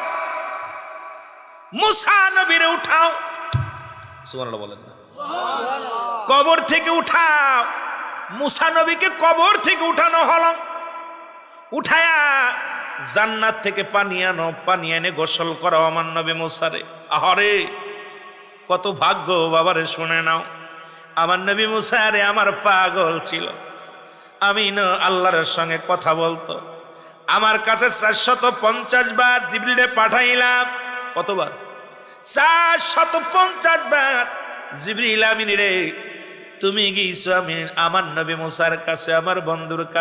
মুসা নবীরে উঠাও। সুবহানাল্লাহ বলেন না, কবর থেকে উঠাও। মুসা নবীকে কবর থেকে উঠানো হলো, উঠায়া জান্নাত থেকে পানি আনো, পানি এনে গোসল করাও আমার নবী মুসারে। আহারে কত ভাগ্য বাবারে, শুনে নাও। আমার নবী মুসা রে আমার পাগল ছিল, আমি না আল্লাহর সঙ্গে কথা বলতো। আমার কাছে 450 বার জিবরিলে পাঠাইলাম। কতবার? 450 বার। জিবরিল আমিন রে, তুমি গিয়েছো আমি আমার নবী মুসার কাছে, আমার বন্ধুর কাছে।